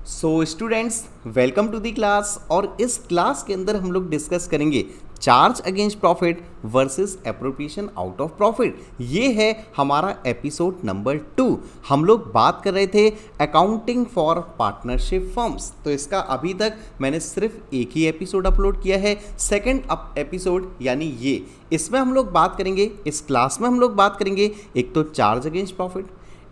So students, welcome to the class. और इस class के अंदर हम लोग डिस्कस करेंगे charge against profit versus appropriation out of profit. ये है हमारा एपिसोड नंबर 2। हम लोग बात कर रहे थे अकाउंटिंग फॉर पार्टनरशिप फर्म्स। तो इसका अभी तक मैंने सिर्फ एक ही एपिसोड अपलोड किया है, सेकंड एपिसोड यानी ये। इसमें हम लोग बात करेंगे, इस क्लास में हम लोग बात करेंगे एक तो charge against profit,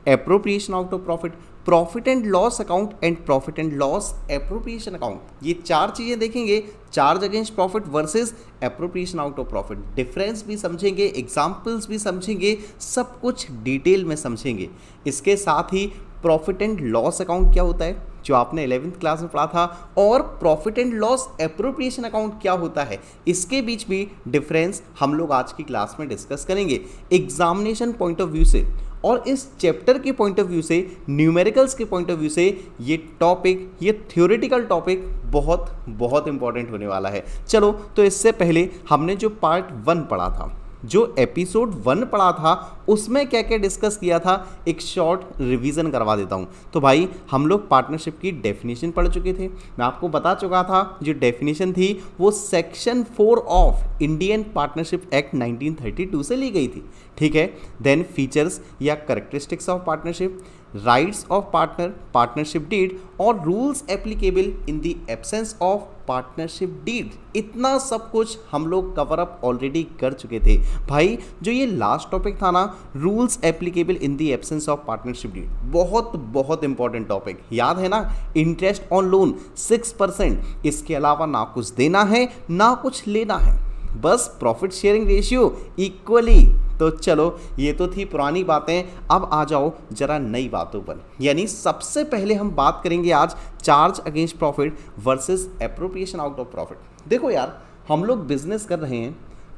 appropriation out of profit, profit and loss account and profit and loss appropriation account. ये चार चीज़ें देखेंगे, charge against profit versus appropriation out of profit. Difference भी समझेंगे, एग्जाम्पल्स भी समझेंगे, सब कुछ डिटेल में समझेंगे। इसके साथ ही प्रॉफिट एंड लॉस अकाउंट क्या होता है जो आपने 11th क्लास में पढ़ा था, और profit and loss appropriation account क्या होता है, इसके बीच भी डिफरेंस हम लोग आज की क्लास में डिस्कस करेंगे एग्जामिनेशन पॉइंट ऑफ व्यू से। और इस चैप्टर के पॉइंट ऑफ व्यू से, न्यूमेरिकल्स के पॉइंट ऑफ व्यू से ये टॉपिक, ये थ्योरेटिकल टॉपिक बहुत बहुत इंपॉर्टेंट होने वाला है। चलो, तो इससे पहले हमने जो पार्ट 1 पढ़ा था, जो एपिसोड 1 पढ़ा था, उसमें क्या क्या डिस्कस किया था, एक शॉर्ट रिवीजन करवा देता हूं। तो भाई, हम लोग पार्टनरशिप की डेफिनेशन पढ़ चुके थे। मैं आपको बता चुका था जो डेफिनेशन थी वो section 4 of Indian partnership act 1932 से ली गई थी। ठीक है। देन फीचर्स या characteristics of partnership, rights of partner, partnership deed और rules applicable in the absence of partnership deed. इतना सब कुछ हम लोग कवर अप ऑलरेडी कर चुके थे भाई। जो ये लास्ट टॉपिक था ना, rules applicable in the absence of partnership deed, बहुत बहुत इंपॉर्टेंट टॉपिक, याद है ना। इंटरेस्ट ऑन लोन 6%, इसके अलावा ना कुछ देना है ना कुछ लेना है, बस प्रॉफिट शेयरिंग रेशियो इक्वली। तो चलो, ये तो थी पुरानी बातें, अब आ जाओ जरा नई बातों पर। यानी सबसे पहले हम बात करेंगे आज charge against profit versus appropriation out of profit. देखो यार, हम लोग बिजनेस कर रहे हैं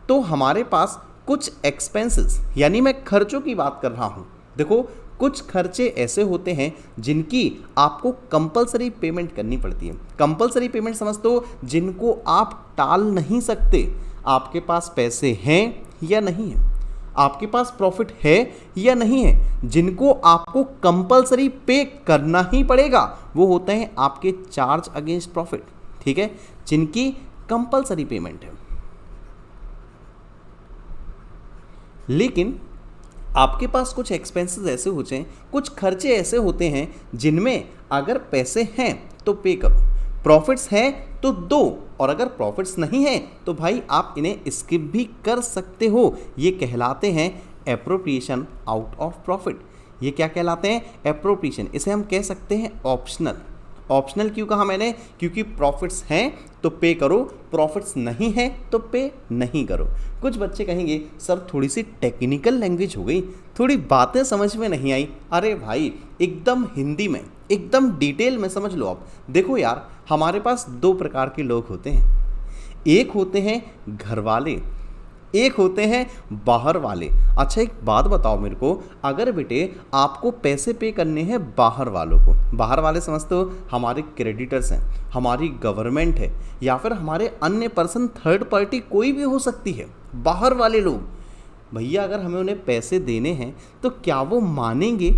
तो हमारे पास कुछ एक्सपेंसेस, यानी मैं खर्चों की बात कर रहा हूँ। देखो, कुछ खर्चे ऐसे होते हैं जिनकी आपको कंपलसरी पेमेंट करनी पड़ती है। कंपलसरी पेमेंट समझ दो, जिनको आप टाल नहीं सकते। आपके पास पैसे हैं या नहीं है, आपके पास प्रॉफिट है या नहीं है, जिनको आपको कंपलसरी पे करना ही पड़ेगा, वो होते हैं आपके चार्ज अगेंस्ट प्रॉफिट। ठीक है, जिनकी कंपलसरी पेमेंट है। लेकिन आपके पास कुछ एक्सपेंसेस ऐसे होते हैं, कुछ खर्चे ऐसे होते हैं जिनमें अगर पैसे हैं तो पे करो, प्रॉफिट्स हैं तो दो, और अगर प्रॉफिट्स नहीं हैं तो भाई आप इन्हें स्किप भी कर सकते हो। ये कहलाते हैं एप्रोप्रिएशन आउट ऑफ प्रॉफिट। ये क्या कहलाते हैं? एप्रोप्रिएशन। इसे हम कह सकते हैं ऑप्शनल। ऑप्शनल क्यों कहा मैंने? क्योंकि प्रॉफिट्स हैं तो पे करो, प्रॉफिट्स नहीं है तो पे नहीं करो। कुछ बच्चे कहेंगे सर थोड़ी सी टेक्निकल लैंग्वेज हो गई, थोड़ी बातें समझ में नहीं आई। अरे भाई, एकदम हिंदी में, एकदम डिटेल में समझ लो आप। देखो यार, हमारे पास 2 प्रकार के लोग होते हैं। एक होते हैं घर वाले, एक होते हैं बाहर वाले। अच्छा, एक बात बताओ मेरे को, अगर बेटे आपको पैसे पे करने हैं बाहर वालों को, बाहर वाले समझते हो हमारे क्रेडिटर्स हैं, हमारी गवर्नमेंट है, या फिर हमारे अन्य पर्सन, थर्ड पार्टी कोई भी हो सकती है, बाहर वाले लोग, भैया अगर हमें उन्हें पैसे देने हैं तो क्या वो मानेंगे?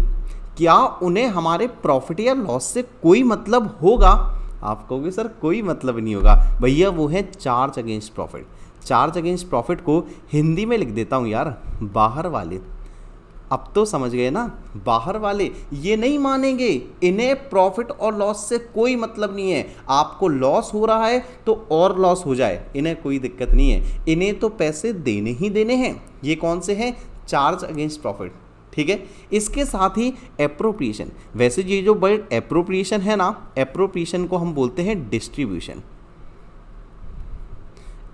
क्या उन्हें हमारे प्रॉफिट या लॉस से कोई मतलब होगा? आप कहोगे सर कोई मतलब नहीं होगा। भैया वो है charge against profit. Charge against profit को हिंदी में लिख देता हूँ यार, बाहर वाले। अब तो समझ गए ना, बाहर वाले ये नहीं मानेंगे, इन्हें प्रॉफिट और लॉस से कोई मतलब नहीं है। आपको लॉस हो रहा है तो और लॉस हो जाए, इन्हें कोई दिक्कत नहीं है, इन्हें तो पैसे देने ही देने हैं। ये कौन से हैं? Charge against profit. ठीक है। इसके साथ ही एप्रोप्रिएशन। वैसे ये जो वर्ड एप्रोप्रिएशन है ना, एप्रोप्रिएशन को हम बोलते हैं डिस्ट्रीब्यूशन।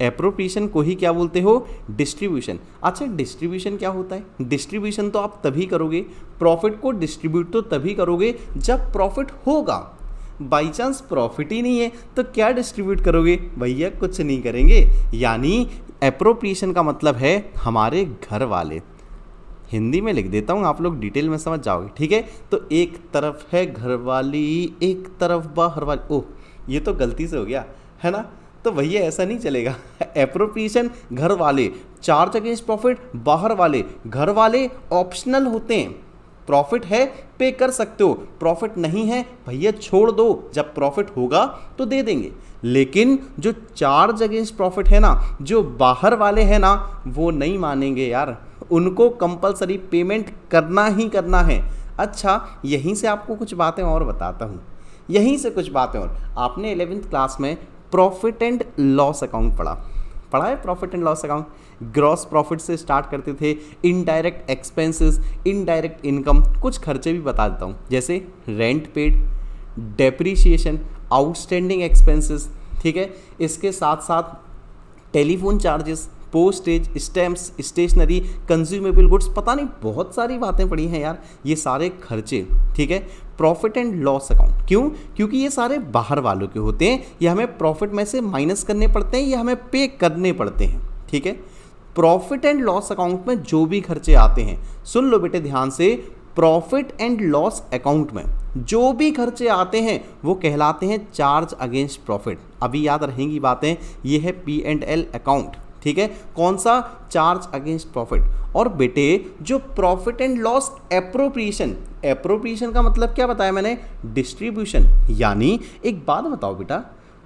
एप्रोप्रिएशन को ही क्या बोलते हो? डिस्ट्रीब्यूशन। अच्छा, डिस्ट्रीब्यूशन क्या होता है? डिस्ट्रीब्यूशन तो आप तभी करोगे, प्रॉफिट को डिस्ट्रीब्यूट तो तभी करोगे जब प्रॉफिट होगा। बाई चांस प्रॉफिट ही नहीं है तो क्या डिस्ट्रीब्यूट करोगे? भैया कुछ नहीं करेंगे। यानी एप्रोप्रिएशन का मतलब है हमारे घर वाले। हिंदी में लिख देता हूँ, आप लोग डिटेल में समझ जाओगे। ठीक है। तो एक तरफ है घर वाली, एक तरफ बाहर वाली। ओह, ये तो गलती से हो गया है ना। तो भैया ऐसा नहीं चलेगा। एप्रोप्रिएशन घर वाले, चार्ज अगेंस्ट प्रॉफिट बाहर वाले। घर वाले ऑप्शनल होते हैं, प्रॉफिट है पे कर सकते हो, प्रॉफिट नहीं है भैया छोड़ दो, जब प्रॉफिट होगा तो दे देंगे। लेकिन जो चार्ज अगेंस्ट प्रॉफिट है ना, जो बाहर वाले हैं ना, वो नहीं मानेंगे यार, उनको कंपलसरी पेमेंट करना ही करना है। अच्छा, यहीं से आपको कुछ बातें और बताता हूँ, यहीं से कुछ बातें और। आपने 11th क्लास में प्रॉफिट एंड लॉस अकाउंट पढ़ा है। Profit and loss account gross profit से स्टार्ट करते थे, इनडायरेक्ट एक्सपेंसेस, इनडायरेक्ट इनकम, कुछ खर्चे भी बता देता हूँ, जैसे rent paid, depreciation, outstanding expenses, ठीक है। इसके साथ साथ telephone charges, postage, stamps, stationery, consumable goods, पता नहीं बहुत सारी बातें पड़ी हैं यार, ये सारे खर्चे, ठीक है। प्रॉफिट एंड लॉस अकाउंट क्यों? क्योंकि ये सारे बाहर वालों के होते हैं, ये हमें प्रॉफिट में से माइनस करने पड़ते हैं, ये हमें पे करने पड़ते हैं, ठीक है। प्रॉफिट एंड लॉस अकाउंट में जो भी खर्चे आते हैं, सुन लो बेटे ध्यान से, प्रॉफिट एंड लॉस अकाउंट में जो भी खर्चे आते हैं वो कहलाते हैं चार्ज अगेंस्ट प्रॉफिट। अभी याद रहेंगी बातें, ये है P&L अकाउंट, ठीक है। कौन सा? Charge against profit. और बेटे जो profit and loss appropriation, appropriation का मतलब क्या बताया मैंने? डिस्ट्रीब्यूशन। यानी एक बात बताओ बेटा,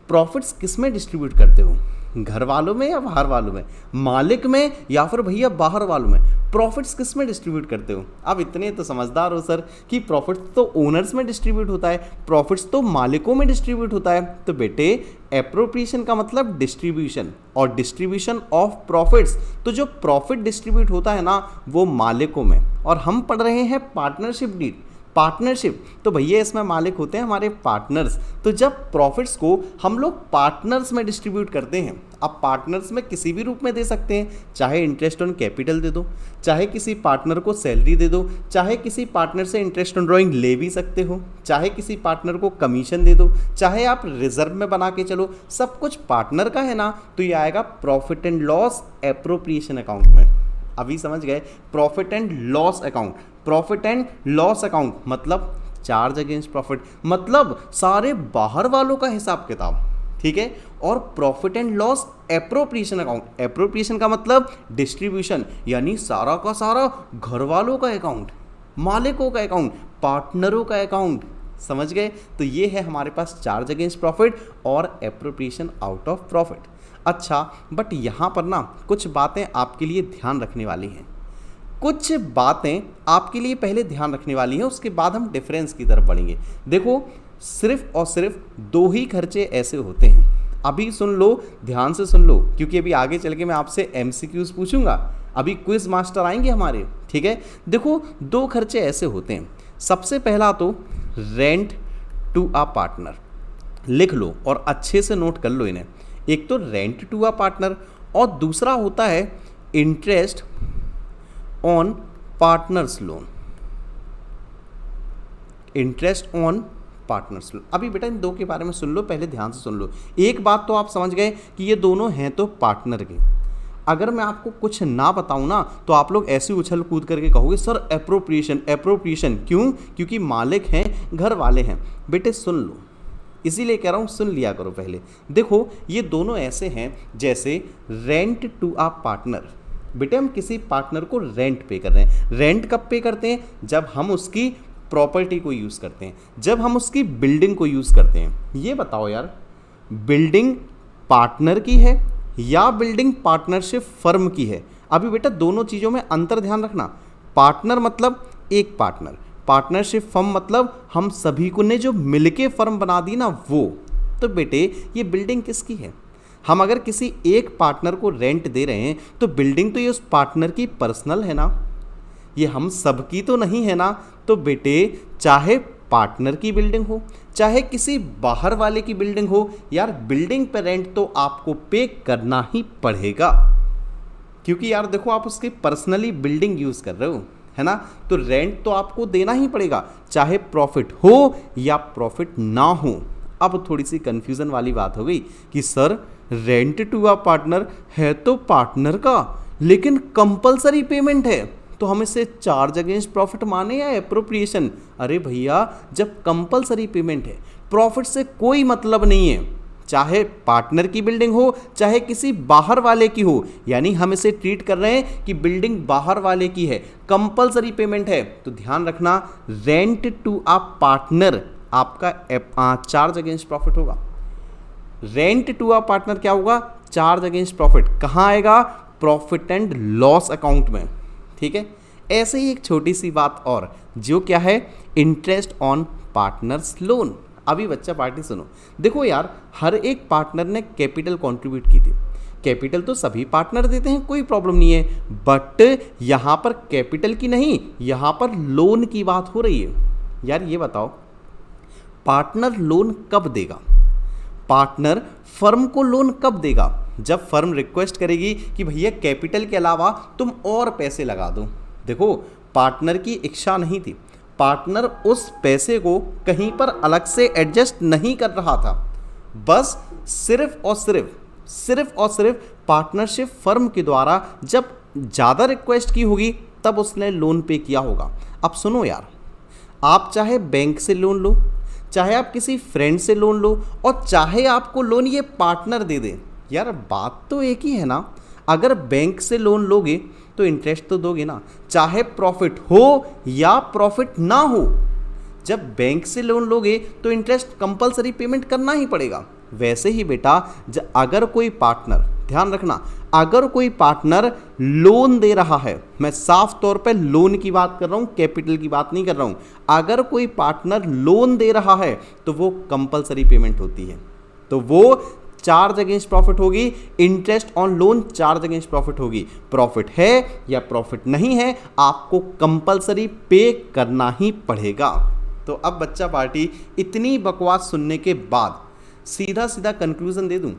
प्रॉफिट्स किस में डिस्ट्रीब्यूट करते हो? घर वालों में या बाहर वालों में? मालिक में या फिर भैया बाहर वालों में? प्रॉफिट्स किस में डिस्ट्रीब्यूट करते हो? अब इतने तो समझदार हो सर कि प्रॉफिट्स तो ओनर्स में डिस्ट्रीब्यूट होता है, प्रॉफिट्स तो मालिकों में डिस्ट्रीब्यूट होता है। तो बेटे एप्रोप्रिएशन का मतलब डिस्ट्रीब्यूशन, और डिस्ट्रीब्यूशन ऑफ प्रॉफिट्स, तो जो प्रॉफिट डिस्ट्रीब्यूट होता है ना वो मालिकों में। और हम पढ़ रहे हैं पार्टनरशिप डीड, पार्टनरशिप, तो भैया इसमें मालिक होते हैं हमारे पार्टनर्स। तो जब प्रॉफिट्स को हम लोग पार्टनर्स में डिस्ट्रीब्यूट करते हैं, अब पार्टनर्स में किसी भी रूप में दे सकते हैं, चाहे इंटरेस्ट ऑन कैपिटल दे दो, चाहे किसी पार्टनर को सैलरी दे दो, चाहे किसी पार्टनर से इंटरेस्ट ऑन ड्रॉइंग ले भी सकते हो, चाहे किसी पार्टनर को कमीशन दे दो, चाहे आप रिजर्व में बना के चलो, सब कुछ पार्टनर का है ना। तो ये आएगा profit and loss appropriation account में। अभी समझ गए? Profit and loss account, profit and loss account मतलब चार्ज अगेंस्ट प्रॉफिट, मतलब सारे बाहर वालों का हिसाब किताब, ठीक है। और profit and loss appropriation account, appropriation का मतलब डिस्ट्रीब्यूशन, यानी सारा का सारा घर वालों का अकाउंट, मालिकों का अकाउंट, पार्टनरों का अकाउंट। समझ गए? तो ये है हमारे पास चार्ज अगेंस्ट प्रॉफिट और एप्रोप्रिएशन आउट ऑफ प्रॉफिट। अच्छा, बट यहाँ पर ना कुछ बातें आपके लिए ध्यान रखने वाली हैं, कुछ बातें आपके लिए पहले ध्यान रखने वाली हैं, उसके बाद हम डिफरेंस की तरफ बढ़ेंगे। देखो, सिर्फ और सिर्फ दो ही खर्चे ऐसे होते हैं। अभी सुन लो, ध्यान से सुन लो, क्योंकि अभी आगे चल के मैं आपसे MCQs पूछूंगा, अभी क्विज मास्टर आएंगे हमारे, ठीक है। देखो, दो खर्चे ऐसे होते हैं। सबसे पहला तो रेंट टू अ पार्टनर, लिख लो और अच्छे से नोट कर लो इन्हें। एक तो रेंट टू अ पार्टनर और दूसरा होता है interest on partners loan, interest on partners loan. अभी बेटा इन दो के बारे में सुन लो, पहले ध्यान से सुन लो। एक बात तो आप समझ गए कि ये दोनों हैं तो पार्टनर के। अगर मैं आपको कुछ ना बताऊं ना तो आप लोग ऐसे उछल कूद करके कहोगे सर एप्रोप्रिएशन, एप्रोप्रिएशन क्यों? क्योंकि मालिक हैं, घर वाले हैं। बेटे सुन लो, इसीलिए कह रहा हूँ सुन लिया करो पहले। देखो, ये दोनों ऐसे हैं जैसे रेंट टू अ पार्टनर। बेटे हम किसी पार्टनर को रेंट पे कर रहे हैं। रेंट कब पे करते हैं? जब हम उसकी प्रॉपर्टी को यूज़ करते हैं, जब हम उसकी बिल्डिंग को यूज़ करते हैं। ये बताओ यार, बिल्डिंग पार्टनर की है या बिल्डिंग पार्टनरशिप फर्म की है? अभी बेटा दोनों चीज़ों में अंतर ध्यान रखना। पार्टनर मतलब एक पार्टनर, पार्टनरशिप फर्म मतलब हम सभी को ने जो मिलके फर्म बना दी ना वो। तो बेटे ये बिल्डिंग किसकी है? हम अगर किसी एक पार्टनर को रेंट दे रहे हैं तो बिल्डिंग तो ये उस पार्टनर की पर्सनल है ना, ये हम सबकी तो नहीं है ना। तो बेटे चाहे पार्टनर की बिल्डिंग हो चाहे किसी बाहर वाले की बिल्डिंग हो, यार बिल्डिंग पे रेंट तो आपको पे करना ही पड़ेगा, क्योंकि यार देखो आप उसकी पर्सनली बिल्डिंग यूज़ कर रहे हो, है ना। तो रेंट तो आपको देना ही पड़ेगा, चाहे प्रॉफिट हो या प्रॉफिट ना हो। अब थोड़ी सी कन्फ्यूज़न वाली बात हो गई कि sir rent to a partner है तो पार्टनर का, लेकिन कंपलसरी पेमेंट है, तो हम इसे चार्ज अगेंस्ट प्रॉफिट माने या एप्रोप्रिएशन? अरे भैया जब कंपलसरी पेमेंट है, प्रॉफिट से कोई मतलब नहीं है, चाहे पार्टनर की बिल्डिंग हो चाहे किसी बाहर वाले की हो, यानी हम इसे ट्रीट कर रहे हैं कि बिल्डिंग बाहर वाले की है, कंपलसरी पेमेंट है, तो ध्यान रखना रेंट टू अ पार्टनर आपका चार्ज अगेंस्ट प्रॉफिट होगा। रेंट टू अ पार्टनर क्या होगा? Charge against profit. कहाँ आएगा? प्रॉफिट एंड लॉस अकाउंट में। ठीक है, ऐसे ही एक छोटी सी बात और, जो क्या है? Interest on partners loan. अभी बच्चा पार्टी सुनो, देखो यार, हर एक पार्टनर ने कैपिटल कंट्रीब्यूट की थी, कैपिटल तो सभी पार्टनर देते हैं, कोई प्रॉब्लम नहीं है, बट यहां पर कैपिटल की नहीं, यहां पर लोन की बात हो रही है। यार ये बताओ, पार्टनर लोन कब देगा? पार्टनर फर्म को लोन कब देगा? जब फर्म रिक्वेस्ट करेगी कि भैया कैपिटल के अलावा तुम और पैसे लगा दो। देखो, पार्टनर की इच्छा नहीं थी, पार्टनर उस पैसे को कहीं पर अलग से एडजस्ट नहीं कर रहा था, बस सिर्फ और सिर्फ पार्टनरशिप फर्म के द्वारा जब ज़्यादा रिक्वेस्ट की होगी तब उसने लोन पे किया होगा। अब सुनो यार, आप चाहे बैंक से लोन लो, चाहे आप किसी फ्रेंड से लोन लो, और चाहे आपको लोन ये पार्टनर दे दे, यार बात तो एक ही है ना। अगर बैंक से लोन लोगे तो इंटरेस्ट तो दोगे ना, चाहे प्रॉफिट हो या प्रॉफिट ना हो। जब बैंक से लोन लोगे तो इंटरेस्ट कंपलसरी पेमेंट करना ही पड़ेगा। वैसे ही बेटा, अगर कोई पार्टनर, ध्यान रखना, अगर कोई पार्टनर लोन दे रहा है, मैं साफ तौर पे लोन की बात कर रहा हूं, कैपिटल की बात नहीं कर रहा हूं, अगर कोई पार्टनर लोन दे रहा है तो वो कंपलसरी पेमेंट होती है, तो वो चार्ज अगेंस्ट प्रॉफिट होगी। Interest on loan charge against profit होगी। प्रॉफिट है या प्रॉफिट नहीं है, आपको कंपलसरी पे करना ही पड़ेगा। तो अब बच्चा पार्टी, इतनी बकवास सुनने के बाद सीधा सीधा कंक्लूजन दे दूं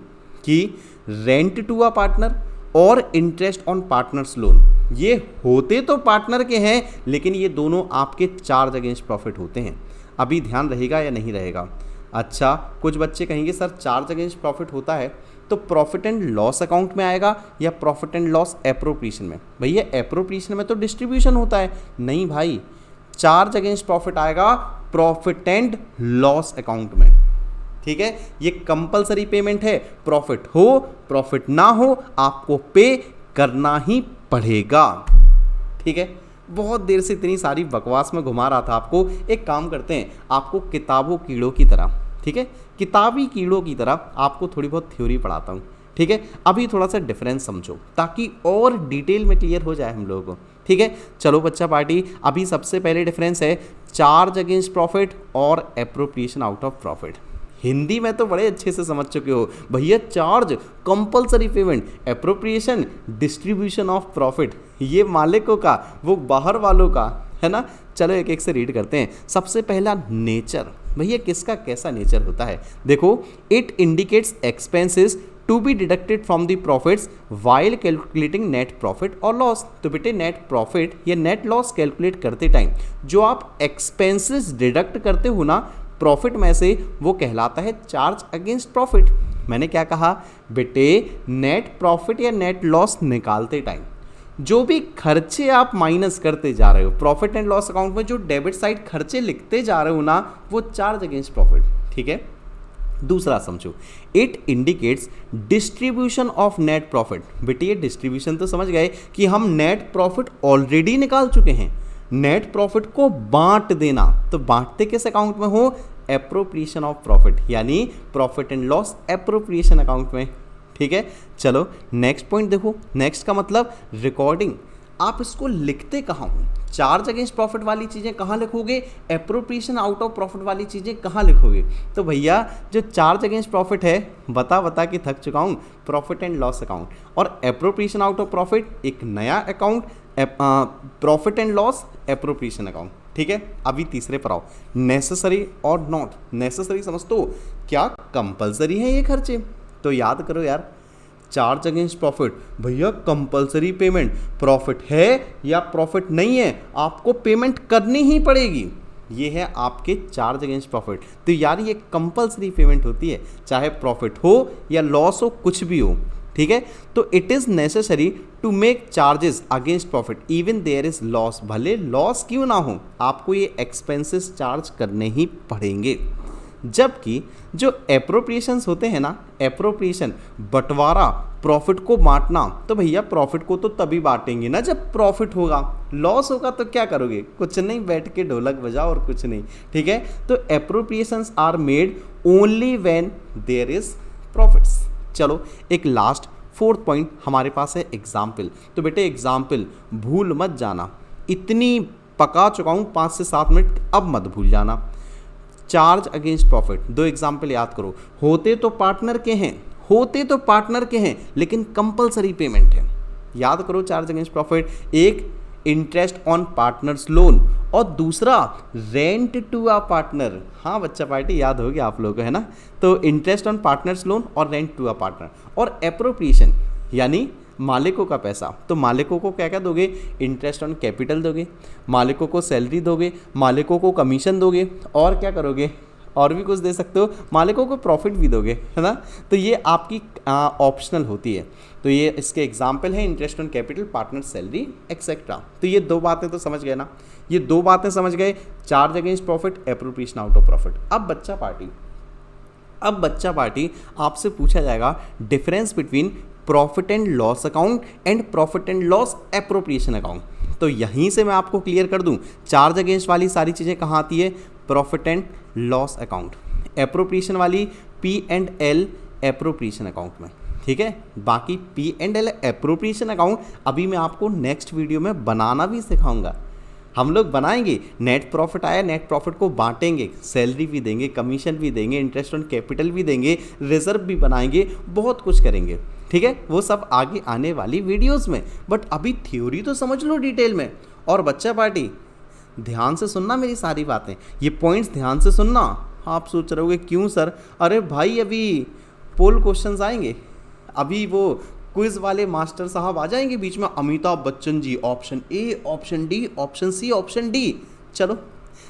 कि रेंट टू अ पार्टनर और इंटरेस्ट ऑन पार्टनर्स लोन, ये होते तो पार्टनर के हैं, लेकिन ये दोनों आपके चार्ज अगेंस्ट प्रॉफिट होते हैं। अभी ध्यान रहेगा या नहीं रहेगा? अच्छा, कुछ बच्चे कहेंगे सर चार्ज अगेंस्ट प्रॉफिट होता है तो प्रॉफिट एंड लॉस अकाउंट में आएगा या प्रॉफिट एंड लॉस एप्रोप्रिएशन में? भैया एप्रोप्रिएशन में तो डिस्ट्रीब्यूशन होता है। नहीं भाई, चार्ज अगेंस्ट प्रॉफिट आएगा प्रॉफिट एंड लॉस अकाउंट में। ठीक है, ये कंपलसरी पेमेंट है, प्रॉफिट हो प्रॉफिट ना हो आपको पे करना ही पड़ेगा। ठीक है, बहुत देर से इतनी सारी बकवास में घुमा रहा था आपको। एक काम करते हैं, आपको किताबों कीड़ों की तरह, ठीक है, किताबी कीड़ों की तरह आपको थोड़ी बहुत थ्योरी पढ़ाता हूँ। ठीक है, अभी थोड़ा सा डिफरेंस समझो ताकि और डिटेल में क्लियर हो जाए हम लोगों को। ठीक है, चलो बच्चा पार्टी, अभी सबसे पहले डिफरेंस है चार्ज अगेंस्ट प्रॉफिट और appropriation out of profit. Hindi में तो बड़े अच्छे से समझ चुके हो भैया, charge compulsory payment, appropriation distribution of profit, ये मालिकों का वो बाहर वालों का, है ना। चलो एक एक से रीड करते हैं। सबसे पहला नेचर, भैया किसका कैसा नेचर होता है? देखो, it indicates expenses to be deducted from the profits while calculating net profit और लॉस। तो बेटे नेट प्रॉफिट या नेट लॉस कैलकुलेट करते टाइम जो आप एक्सपेंसेस डिडक्ट करते हो ना प्रॉफिट में से, वो कहलाता है चार्ज अगेंस्ट प्रॉफिट। मैंने क्या कहा बेटे? नेट प्रॉफिट या नेट लॉस निकालते टाइम जो भी खर्चे आप माइनस करते जा रहे हो प्रॉफिट एंड लॉस अकाउंट में, जो डेबिट साइड खर्चे लिखते जा रहे हो ना, वो चार्ज अगेंस्ट प्रॉफिट। ठीक है, दूसरा समझो, it indicates distribution of net profit. बेटे ये डिस्ट्रीब्यूशन तो समझ गए कि हम नेट प्रॉफिट ऑलरेडी निकाल चुके हैं, नेट प्रॉफिट को बांट देना। तो बांटते किस अकाउंट में हो? एप्रोप्रिएशन ऑफ प्रॉफिट, यानी profit and loss appropriation account में। ठीक है, चलो नेक्स्ट पॉइंट देखो। नेक्स्ट का मतलब रिकॉर्डिंग। आप इसको लिखते कहाँ हो? चार्ज अगेंस्ट प्रॉफिट वाली चीज़ें कहाँ लिखोगे? एप्रोप्रिएशन आउट ऑफ प्रॉफिट वाली चीज़ें कहाँ लिखोगे? तो भैया जो चार्ज अगेंस्ट प्रॉफिट है, बता के थक चुका हूँ, प्रॉफिट एंड लॉस अकाउंट, और एप्रोप्रिएशन आउट ऑफ प्रॉफिट एक नया account, profit and loss appropriation account. ठीक है, अभी तीसरे पर आओ, नेसेसरी और नॉट। नेसेसरी समझ तो क्या कंपलसरी है ये खर्चे? तो याद करो यार, चार्ज अगेंस्ट प्रॉफिट, भैया कंपलसरी पेमेंट, प्रॉफिट है या प्रॉफिट नहीं है आपको पेमेंट करनी ही पड़ेगी, ये है आपके चार्ज अगेंस्ट प्रॉफिट। तो यार ये कंपलसरी पेमेंट होती है, चाहे प्रॉफिट हो या लॉस हो, कुछ भी हो। ठीक है, तो it is necessary to make charges against profit even there is loss. भले लॉस क्यों ना हो, आपको ये एक्सपेंसेस चार्ज करने ही पड़ेंगे। जबकि जो एप्रोप्रिएशंस होते हैं ना, एप्रोप्रिएशन बंटवारा, प्रॉफिट को बांटना, तो भैया प्रॉफिट को तो तभी बांटेंगे ना जब प्रॉफिट होगा। लॉस होगा तो क्या करोगे? कुछ नहीं, बैठ के ढोलक बजाओ और कुछ नहीं, ठीक है। तो appropriations are made only when there is profits. चलो एक लास्ट फोर्थ पॉइंट हमारे पास है एग्जाम्पल। तो बेटे एग्जाम्पल भूल मत जाना, इतनी पका चुका हूँ 5 से 7 मिनट, अब मत भूल जाना। चार्ज अगेंस्ट प्रॉफिट, 2 एग्जाम्पल याद करो। होते तो पार्टनर के हैं लेकिन कंपलसरी पेमेंट है। याद करो चार्ज अगेंस्ट प्रॉफिट, एक इंटरेस्ट ऑन पार्टनर्स लोन और दूसरा रेंट टू अ पार्टनर। हाँ बच्चा पार्टी याद हो गया आप लोगों को, है ना। तो इंटरेस्ट ऑन पार्टनर्स लोन और रेंट टू अ पार्टनर। और एप्रोप्रिएशन यानी मालिकों का पैसा, तो मालिकों को क्या क्या दोगे? इंटरेस्ट ऑन कैपिटल दोगे, मालिकों को सैलरी दोगे, मालिकों को कमीशन दोगे, और क्या करोगे? और भी कुछ दे सकते हो, मालिकों को प्रॉफिट भी दोगे, है ना। तो ये आपकी ऑप्शनल होती है। तो ये इसके एग्जाम्पल है interest on capital, partner salary etcetera. तो ये 2 बातें तो समझ गए ना, ये 2 बातें समझ गए, charge against profit, appropriation out of profit. अब बच्चा पार्टी आपसे पूछा जाएगा difference between profit and loss account and profit and loss appropriation account. तो यहीं से मैं आपको क्लियर कर दूं, चार्ज अगेंस्ट वाली सारी चीज़ें कहाँ आती है? Profit and loss account. Appropriation वाली P&L एप्रोप्रिएशन अकाउंट में, ठीक है। बाकी P&L एप्रोप्रिएशन अकाउंट अभी मैं आपको नेक्स्ट वीडियो में बनाना भी सिखाऊंगा। हम लोग बनाएंगे, नेट प्रॉफिट आया, नेट प्रॉफिट को बांटेंगे, सैलरी भी देंगे, कमीशन भी देंगे, इंटरेस्ट ऑन कैपिटल भी देंगे, रिजर्व भी बनाएंगे, बहुत कुछ करेंगे, ठीक है। वो सब आगे आने वाली वीडियोस में। बट अभी थ्योरी तो समझ लो डिटेल में। और बच्चा पार्टी ध्यान से सुनना मेरी सारी बातें, ये पॉइंट्स ध्यान से सुनना। आप सोच रहे होगे क्यों सर? अरे भाई अभी पोल क्वेश्चंस आएंगे, अभी वो क्विज वाले मास्टर साहब आ जाएंगे बीच में, Amitabh Bachchan ji option A, option D, option C, option D. चलो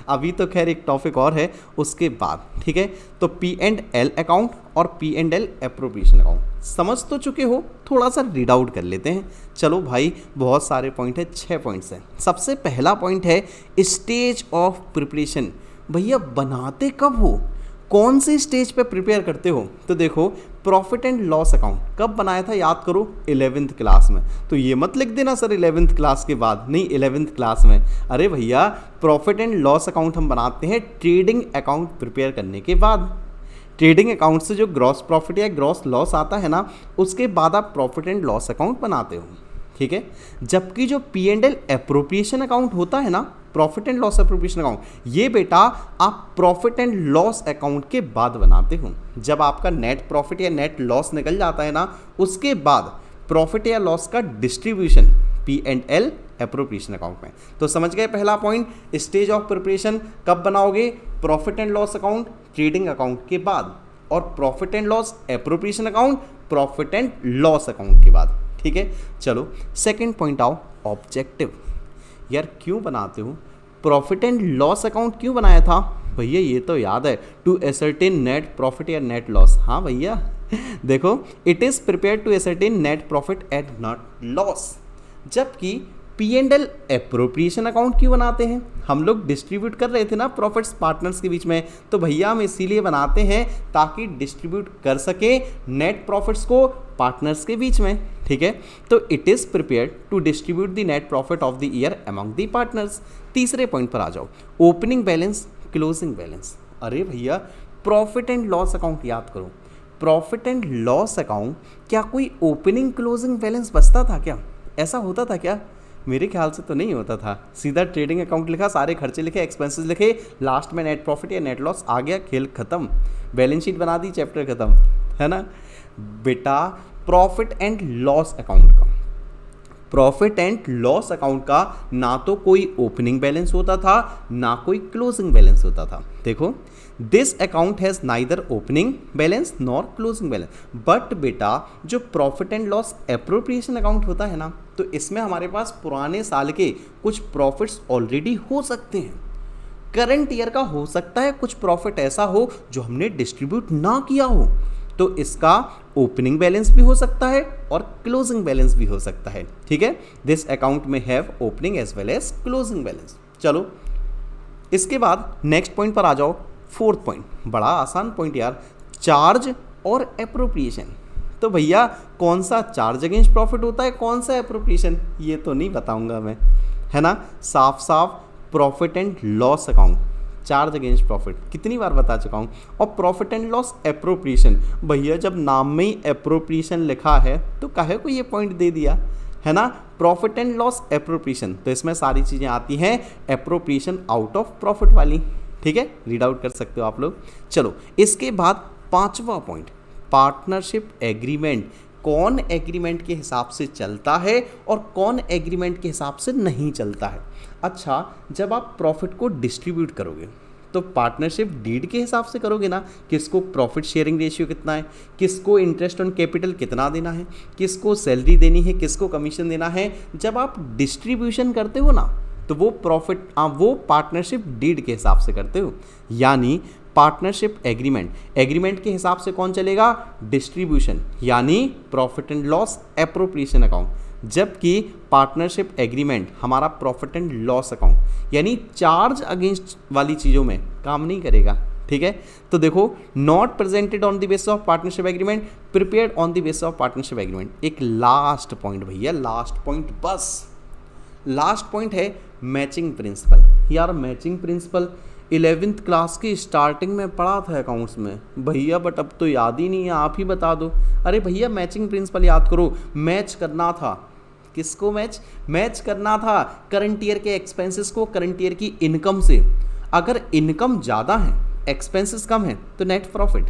अभी तो खैर एक टॉपिक और है उसके बाद, ठीक है। तो P&L अकाउंट और P&L एप्रोप्रिएशन अकाउंट समझ तो चुके हो, थोड़ा सा रीड आउट कर लेते हैं। चलो भाई बहुत सारे पॉइंट है, 6 पॉइंट्स हैं। सबसे पहला पॉइंट है स्टेज ऑफ प्रिपरेशन। भैया बनाते कब हो, कौन से स्टेज पे प्रिपेयर करते हो? तो देखो प्रॉफिट एंड लॉस अकाउंट कब बनाया था याद करो? 11th क्लास में। तो ये मत लिख देना सर 11th क्लास के बाद, नहीं 11th क्लास में। अरे भैया प्रॉफिट एंड लॉस अकाउंट हम बनाते हैं ट्रेडिंग अकाउंट प्रिपेयर करने के बाद। ट्रेडिंग अकाउंट से जो ग्रॉस प्रॉफिट या ग्रॉस लॉस आता है ना, उसके बाद आप प्रॉफिट एंड लॉस अकाउंट बनाते हो, ठीक है। जबकि जो P&L एप्रोप्रिएशन अकाउंट होता है ना, profit and loss appropriation account, ये बेटा आप प्रॉफिट एंड लॉस अकाउंट के बाद बनाते हो। जब आपका नेट प्रॉफिट या नेट लॉस निकल जाता है ना, उसके बाद प्रॉफिट या लॉस का डिस्ट्रीब्यूशन P&L एप्रोप्रिएशन अकाउंट में। तो समझ गए पहला पॉइंट, स्टेज ऑफ प्रिपरेशन कब बनाओगे? Profit and loss account trading account के बाद, और profit and loss appropriation account profit and loss account के बाद, ठीक है। चलो सेकंड पॉइंट आओ, ऑब्जेक्टिव। यार क्यों बनाते हो? प्रॉफिट एंड लॉस अकाउंट क्यों बनाया था? भैया ये तो याद है, टू एसर्टेन नेट प्रॉफिट या नेट लॉस। हाँ भैया देखो, it is prepare to ascertain net profit and not loss. जबकि P&L एप्रोप्रिएशन अकाउंट क्यों बनाते हैं? हम लोग डिस्ट्रीब्यूट कर रहे थे ना प्रॉफिट्स पार्टनर्स के बीच में, तो भैया हम इसीलिए बनाते हैं ताकि डिस्ट्रीब्यूट कर सके नेट प्रॉफिट्स को पार्टनर्स के बीच में, ठीक है। तो it is prepared to distribute the net profit of the year among the partners. तीसरे पॉइंट पर आ जाओ, ओपनिंग बैलेंस, क्लोजिंग बैलेंस। अरे भैया प्रॉफिट एंड लॉस अकाउंट याद करो, प्रॉफिट एंड लॉस अकाउंट क्या कोई ओपनिंग क्लोजिंग बैलेंस बचता था क्या? ऐसा होता था क्या? मेरे ख्याल से तो नहीं होता था। सीधा ट्रेडिंग अकाउंट लिखा, सारे खर्चे लिखे, एक्सपेंसेस लिखे, लास्ट में नेट प्रॉफिट या नेट लॉस आ गया, खेल खत्म, बैलेंस शीट बना दी, चैप्टर खत्म, है ना। बेटा प्रॉफिट एंड लॉस अकाउंट का, प्रॉफिट एंड लॉस अकाउंट का ना तो कोई ओपनिंग बैलेंस होता था ना कोई क्लोजिंग बैलेंस होता था। देखो this account has neither opening balance nor closing balance. But बेटा जो profit and loss appropriation account होता है ना, तो इसमें हमारे पास पुराने साल के कुछ प्रॉफिट्स ऑलरेडी हो सकते हैं, करंट ईयर का हो सकता है कुछ प्रॉफिट ऐसा हो जो हमने डिस्ट्रीब्यूट ना किया हो, तो इसका ओपनिंग बैलेंस भी हो सकता है और क्लोजिंग बैलेंस भी हो सकता है, ठीक है। दिस अकाउंट में have opening as well as closing balance. चलो इसके बाद नेक्स्ट पॉइंट पर आ जाओ, फोर्थ पॉइंट, बड़ा आसान पॉइंट यार, चार्ज और एप्रोप्रिएशन। तो भैया कौन सा चार्ज अगेंस्ट प्रॉफिट होता है, कौन सा एप्रोप्रिएशन, ये तो नहीं बताऊंगा मैं, है ना। साफ साफ profit and loss account, charge against profit कितनी बार बता चुका हूँ, और प्रॉफिट एंड लॉस एप्रोप्रिएशन। भैया जब नाम में ही एप्रोप्रिएशन लिखा है तो काहे को ये पॉइंट दे दिया, है ना। प्रॉफिट एंड लॉस एप्रोप्रिएशन, तो इसमें सारी चीज़ें आती हैं एप्रोप्रिएशन आउट ऑफ प्रॉफिट वाली, ठीक है, रीड आउट कर सकते हो आप लोग। चलो इसके बाद पांचवा पॉइंट, पार्टनरशिप एग्रीमेंट, कौन एग्रीमेंट के हिसाब से चलता है और कौन एग्रीमेंट के हिसाब से नहीं चलता है। अच्छा, जब आप प्रॉफिट को डिस्ट्रीब्यूट करोगे तो पार्टनरशिप डीड के हिसाब से करोगे ना, किसको प्रॉफिट शेयरिंग रेशियो कितना है, किसको इंटरेस्ट ऑन कैपिटल कितना देना है, किसको सैलरी देनी है, किसको कमीशन देना है। जब आप डिस्ट्रीब्यूशन करते हो ना तो वो प्रॉफिट वो पार्टनरशिप डीड के हिसाब से करते हो, यानी पार्टनरशिप एग्रीमेंट के हिसाब से कौन चलेगा, डिस्ट्रीब्यूशन, यानी profit and loss appropriation account, जबकि पार्टनरशिप एग्रीमेंट हमारा प्रॉफिट एंड लॉस अकाउंट, यानी चार्ज अगेंस्ट वाली चीज़ों में काम नहीं करेगा, ठीक है। तो देखो, not presented on the basis of partnership agreement, prepared on the basis of partnership agreement. एक लास्ट पॉइंट भैया, लास्ट पॉइंट, बस लास्ट पॉइंट है मैचिंग प्रिंसिपल। यार मैचिंग प्रिंसिपल 11th क्लास की स्टार्टिंग में पढ़ा था अकाउंट्स में भैया, बट अब तो याद ही नहीं है, आप ही बता दो। अरे भैया मैचिंग प्रिंसिपल याद करो, मैच करना था, किसको मैच करना था, करंट ईयर के एक्सपेंसेस को करंट ईयर की इनकम से। अगर इनकम ज़्यादा है एक्सपेंसेस कम है तो नेट प्रॉफिट,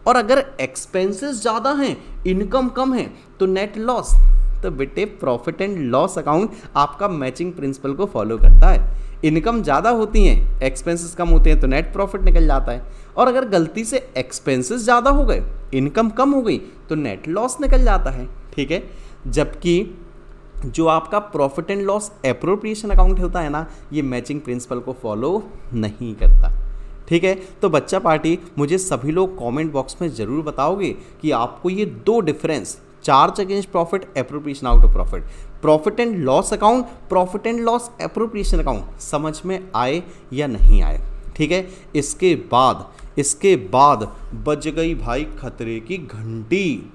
और अगर एक्सपेंसेस ज़्यादा हैं इनकम कम है तो नेट लॉस। तो बेटे प्रॉफिट एंड लॉस अकाउंट आपका मैचिंग प्रिंसिपल को फॉलो करता है। इनकम ज़्यादा होती हैं एक्सपेंसेस कम होते हैं तो नेट प्रॉफिट निकल जाता है, और अगर गलती से एक्सपेंसेस ज़्यादा हो गए इनकम कम हो गई तो नेट लॉस निकल जाता है, ठीक है। जबकि जो आपका profit and loss appropriation account होता है ना, ये मैचिंग प्रिंसिपल को फॉलो नहीं करता, ठीक है। तो बच्चा पार्टी, मुझे सभी लोग कमेंट बॉक्स में ज़रूर बताओगे कि आपको ये दो difference, charge against profit, appropriation out of profit, profit and loss account, profit and loss appropriation account समझ में आए या नहीं आए, ठीक है। इसके बाद बज गई भाई खतरे की घंटी।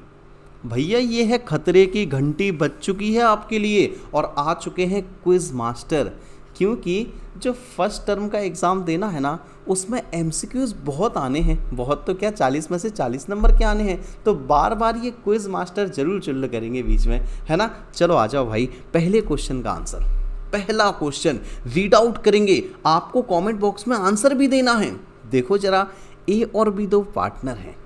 भैया ये है खतरे की घंटी बज चुकी है आपके लिए, और आ चुके हैं क्विज मास्टर, क्योंकि जो फर्स्ट टर्म का एग्ज़ाम देना है ना उसमें एमसीक्यूज बहुत आने हैं, बहुत तो क्या 40 में से 40 नंबर के आने हैं, तो बार बार ये क्विज मास्टर जरूर चुल्ल करेंगे बीच में, है ना। चलो आ जाओ भाई, पहले क्वेश्चन का आंसर, पहला क्वेश्चन रीड आउट करेंगे, आपको कमेंट बॉक्स में आंसर भी देना है। देखो जरा, ए और बी दो पार्टनर हैं,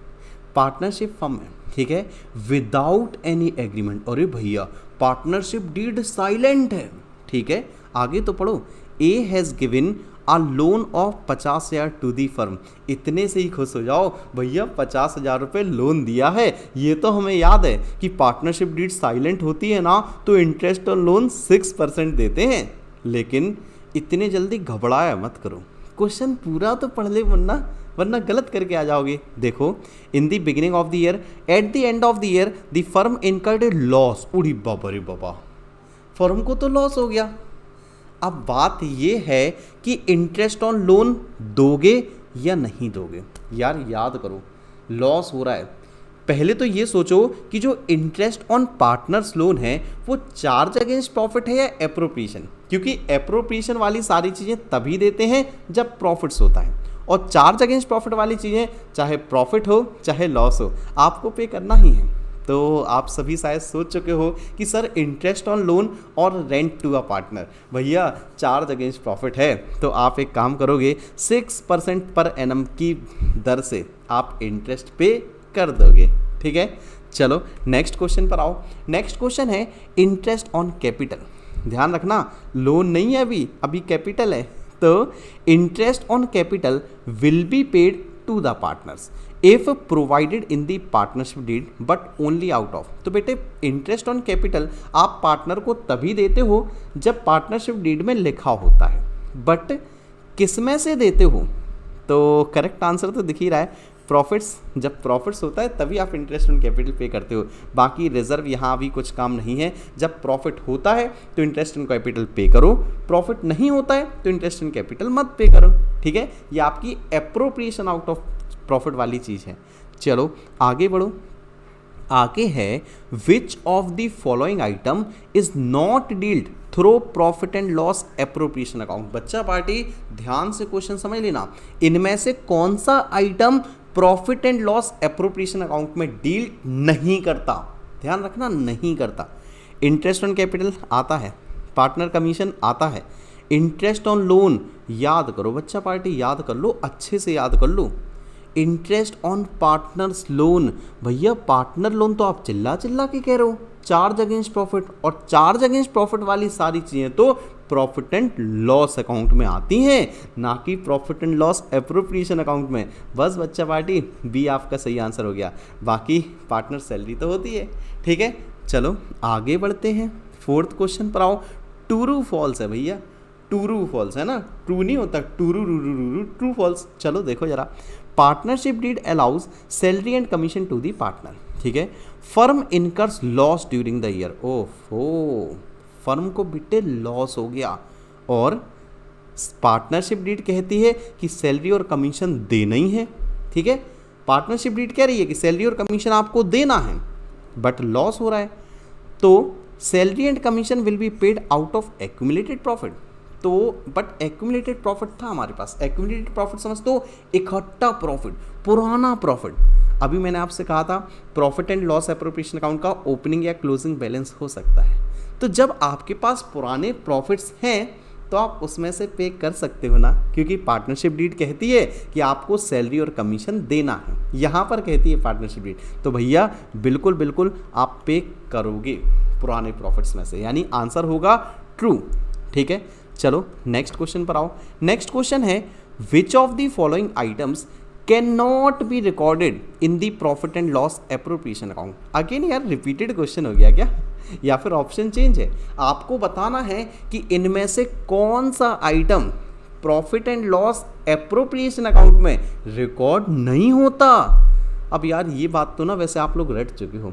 पार्टनरशिप फर्म है, ठीक है, विदाउट एनी एग्रीमेंट। अरे भैया पार्टनरशिप डीड साइलेंट है, ठीक है। आगे तो पढ़ो, A has given a loan of 50,000 to the firm. इतने से ही खुश हो जाओ भैया, 50,000 रुपये लोन दिया है। ये तो हमें याद है कि पार्टनरशिप डीड साइलेंट होती है ना तो इंटरेस्ट और लोन 6% देते हैं, लेकिन इतने जल्दी घबराया मत करो, क्वेश्चन पूरा तो पढ़ ले, वरना गलत करके आ जाओगे। देखो, in the beginning of the year, at the end of the year the firm incurred A loss. उड़ी बाबा रे बाबा, फर्म को तो लॉस हो गया। अब बात ये है कि इंटरेस्ट ऑन लोन दोगे या नहीं दोगे। यार याद करो, लॉस हो रहा है, पहले तो ये सोचो कि जो इंटरेस्ट ऑन पार्टनर्स लोन है वो चार्ज अगेंस्ट प्रॉफिट है या एप्रोप्रिएशन, क्योंकि एप्रोप्रिएशन वाली सारी चीज़ें तभी देते हैं जब प्रॉफिट्स होता है, और चार्ज अगेंस्ट प्रॉफिट वाली चीज़ें चाहे प्रॉफिट हो चाहे लॉस हो आपको पे करना ही है। तो आप सभी शायद सोच चुके हो कि सर इंटरेस्ट ऑन लोन और रेंट टू अ पार्टनर, भैया चार्ज अगेंस्ट प्रॉफिट है, तो आप एक काम करोगे 6% पर एनम की दर से आप इंटरेस्ट पे कर दोगे, ठीक है। चलो नेक्स्ट क्वेश्चन पर आओ। नेक्स्ट क्वेश्चन है इंटरेस्ट ऑन कैपिटल। ध्यान रखना, लोन नहीं है अभी कैपिटल है। तो interest on capital will be paid to the partners if provided in the partnership deed but only out of. तो बेटे इंटरेस्ट ऑन कैपिटल आप पार्टनर को तभी देते हो जब पार्टनरशिप डीड में लिखा होता है, बट किस में से देते हो? तो करेक्ट आंसर तो दिख ही रहा है, प्रॉफिट्स, जब प्रॉफिट्स होता है तभी आप इंटरेस्ट ऑन कैपिटल पे करते हो, बाकी रिजर्व यहाँ अभी कुछ काम नहीं है। जब प्रॉफिट होता है तो इंटरेस्ट ऑन कैपिटल पे करो, प्रॉफिट नहीं होता है तो इंटरेस्ट ऑन कैपिटल मत पे करो, ठीक है। ये आपकी एप्रोप्रिएशन आउट ऑफ प्रॉफिट वाली चीज़ है। चलो आगे बढ़ो, आगे है which of the following item is not dealt through profit and loss appropriation account. बच्चा पार्टी ध्यान से क्वेश्चन समझ लेना, इनमें से कौन सा item profit and loss appropriation account में डील नहीं करता, ध्यान रखना नहीं करता। इंटरेस्ट ऑन कैपिटल आता है, पार्टनर कमीशन आता है, इंटरेस्ट ऑन लोन याद करो बच्चा पार्टी, याद कर लो, अच्छे से याद कर लो। इंटरेस्ट ऑन पार्टनर्स लोन, भैया पार्टनर लोन तो आप चिल्ला चिल्ला के कह रहे हो, चार्ज अगेंस्ट प्रॉफिट, और चार्ज अगेंस्ट प्रॉफिट वाली सारी चीज़ें तो प्रॉफिट एंड लॉस अकाउंट में आती हैं, ना कि profit and loss appropriation account में। बस बच्चा पार्टी बी आपका सही आंसर हो गया, बाकी पार्टनर सैलरी तो होती है, ठीक है। चलो आगे बढ़ते हैं, फोर्थ क्वेश्चन पर आओ। ट्रू फॉल्स है भैया, ट्रू फॉल्स है ना, ट्रू नहीं होता, ट्रू फॉल्स। चलो देखो जरा, partnership deed allows salary and commission to the partner, ठीक है। Firm incurs loss during the year, ओहो फर्म को बिटे लॉस हो गया, और पार्टनरशिप डीड कहती है कि सैलरी और कमीशन देना ही है, ठीक है। पार्टनरशिप डीड कह रही है कि सैलरी और कमीशन आपको देना है, बट लॉस हो रहा है, तो salary and commission will be paid out of accumulated profit. तो बट एक्यूमुलेटेड प्रॉफिट था हमारे पास, एक्यूमुलेटेड प्रॉफिट समझ तो इकट्ठा प्रॉफिट, पुराना प्रॉफिट। अभी मैंने आपसे कहा था profit and loss appropriation account का ओपनिंग या क्लोजिंग बैलेंस हो सकता है, तो जब आपके पास पुराने प्रॉफिट्स हैं तो आप उसमें से पे कर सकते हो ना, क्योंकि पार्टनरशिप डीड कहती है कि आपको सैलरी और कमीशन देना है, यहाँ पर कहती है पार्टनरशिप डीड, तो भैया बिल्कुल बिल्कुल आप पे करोगे पुराने प्रॉफिट्स में से, यानी आंसर होगा ट्रू, ठीक है। चलो नेक्स्ट क्वेश्चन पर आओ। नेक्स्ट क्वेश्चन है which of the following items can not be recorded in the profit and loss appropriation account. Again यार रिपीटेड क्वेश्चन हो गया क्या, या फिर ऑप्शन चेंज है। आपको बताना है कि इनमें से कौन सा item profit and loss appropriation account में रिकॉर्ड नहीं होता। अब यार ये बात तो ना वैसे आप लोग रट चुके हो,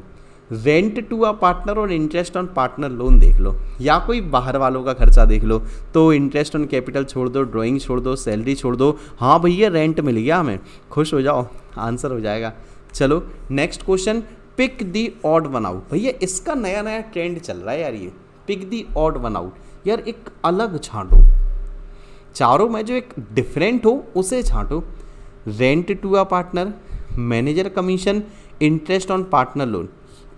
रेंट टू अ पार्टनर और इंटरेस्ट ऑन पार्टनर लोन देख लो, या कोई बाहर वालों का खर्चा देख लो, तो इंटरेस्ट ऑन कैपिटल छोड़ दो, ड्राइंग छोड़ दो, सैलरी छोड़ दो, हाँ भैया रेंट मिल गया हमें, खुश हो जाओ, आंसर हो जाएगा। चलो next question, pick the odd one out. भैया इसका नया नया ट्रेंड चल रहा है यार, ये pick the odd one out. यार एक अलग छांटो, चारों में जो एक डिफरेंट हो उसे छांटो। Rent to a partner, manager commission, interest on partner loan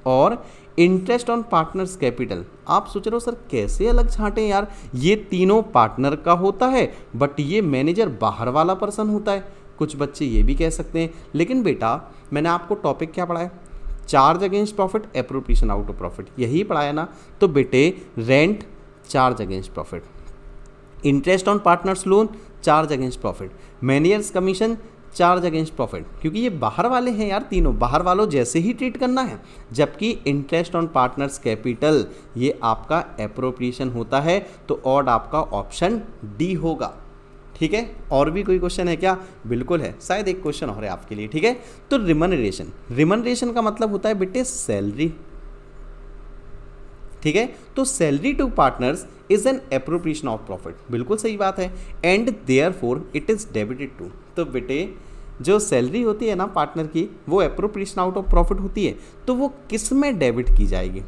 और इंटरेस्ट ऑन पार्टनर्स कैपिटल। आप सोच रहे हो सर कैसे अलग छांटे यार, ये तीनों पार्टनर का होता है बट ये मैनेजर बाहर वाला पर्सन होता है। कुछ बच्चे ये भी कह सकते हैं, लेकिन बेटा मैंने आपको टॉपिक क्या पढ़ाया, charge against profit, appropriation out of profit, यही पढ़ाया ना। तो बेटे rent charge against profit, interest on partners loan charge against profit, managers commission charge against profit, क्योंकि ये बाहर वाले हैं यार, तीनों बाहर वालों जैसे ही ट्रीट करना है। जबकि इंटरेस्ट ऑन पार्टनर्स कैपिटल ये आपका एप्रोप्रिएशन होता है, तो ऑड आपका ऑप्शन डी होगा, ठीक है। और भी कोई क्वेश्चन है क्या? बिल्कुल है, शायद एक क्वेश्चन और है आपके लिए, ठीक है। तो रिमनरेशन, रिमनरेशन का मतलब होता है बेटे सैलरी, ठीक है। तो salary to partners is an appropriation of profit, बिल्कुल सही बात है। And therefore it is debited to, तो बेटे जो सैलरी होती है ना पार्टनर की, वो एप्रोप्रिएशन आउट ऑफ प्रॉफिट होती है, तो वो किस में डेबिट की जाएगी,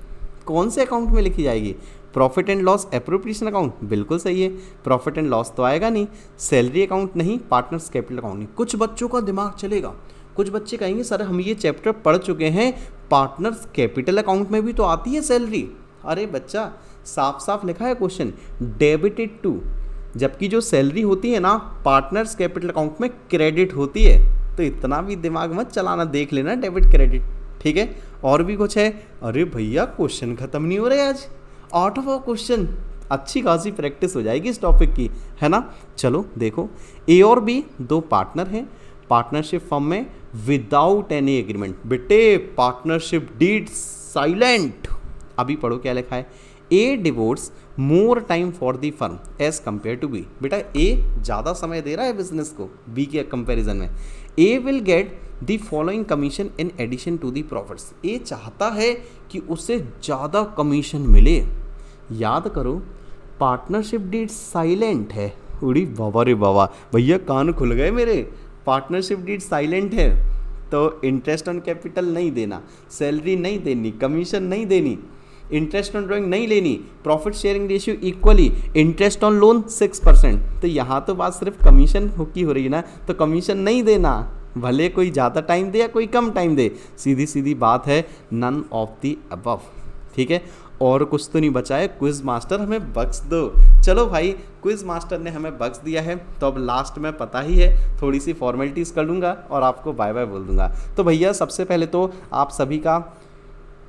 कौन से अकाउंट में लिखी जाएगी? Profit and loss appropriation account, बिल्कुल सही है। प्रॉफिट एंड लॉस तो आएगा नहीं, सैलरी अकाउंट नहीं, पार्टनर्स कैपिटल अकाउंट नहीं। कुछ बच्चों का दिमाग चलेगा, कुछ बच्चे कहेंगे सर हम ये चैप्टर पढ़ चुके हैं, पार्टनर्स कैपिटल अकाउंट में भी तो आती है सैलरी। अरे बच्चा साफ साफ लिखा है क्वेश्चन, डेबिटेड टू, जबकि जो सैलरी होती है ना पार्टनर्स कैपिटल अकाउंट में क्रेडिट होती है। तो इतना भी दिमाग मत चलाना, देख लेना डेबिट क्रेडिट, ठीक है। और भी कुछ है? अरे भैया क्वेश्चन खत्म नहीं हो रहे आज, 8वां क्वेश्चन, अच्छी खासी प्रैक्टिस हो जाएगी इस टॉपिक की, है ना। चलो देखो, ए और बी दो पार्टनर हैं पार्टनरशिप फर्म में विदाउट एनी एग्रीमेंट। बेटे पार्टनरशिप डीड साइलेंट, अभी पढ़ो क्या लिखा है, A devotes more time for the firm as compare to B. बेटा ए ज़्यादा समय दे रहा है बिजनेस को बी के कंपैरिजन में। A will get the following commission in addition to the profits. A चाहता है कि उसे ज़्यादा कमीशन मिले। याद करो पार्टनरशिप डीड साइलेंट है। उड़ी बाबा रे बाबा, भैया कान खुल गए मेरे। पार्टनरशिप डीड साइलेंट है तो इंटरेस्ट ऑन कैपिटल नहीं देना, सैलरी नहीं देनी, कमीशन नहीं देनी, इंटरेस्ट ऑन ड्राइंग नहीं लेनी, profit sharing ratio equally, interest on loan 6%। तो यहाँ तो बात सिर्फ कमीशन की हो रही है ना, तो कमीशन नहीं देना, भले कोई ज़्यादा टाइम दे या कोई कम टाइम दे, सीधी सीधी बात है, नन ऑफ दी अबव। ठीक है, और कुछ तो नहीं बचा है, क्विज मास्टर हमें बख्श दो। चलो भाई, क्विज मास्टर ने हमें बख्श दिया है, तो अब लास्ट में पता ही है, थोड़ी सी फॉर्मेलिटीज़ कर लूँगा और आपको बाय बाय बोल दूँगा। तो भैया सबसे पहले तो आप सभी का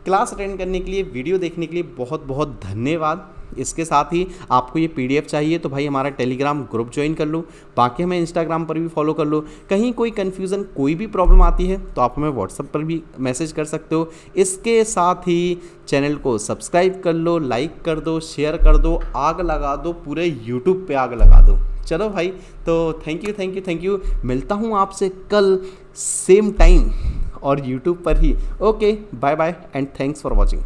क्लास अटेंड करने के लिए, वीडियो देखने के लिए बहुत बहुत धन्यवाद। इसके साथ ही आपको ये पीडीएफ चाहिए तो भाई हमारा टेलीग्राम ग्रुप ज्वाइन कर लो, बाकी हमें इंस्टाग्राम पर भी फॉलो कर लो। कहीं कोई कन्फ्यूज़न, कोई भी प्रॉब्लम आती है तो आप हमें व्हाट्सएप पर भी मैसेज कर सकते हो। इसके साथ ही चैनल को सब्सक्राइब कर लो, लाइक कर दो, शेयर कर दो, आग लगा दो, पूरे यूट्यूब पे आग लगा दो। चलो भाई, तो थैंक यू। मिलता हूँ आपसे कल सेम टाइम और यूट्यूब पर ही। Okay, bye bye and thanks for watching.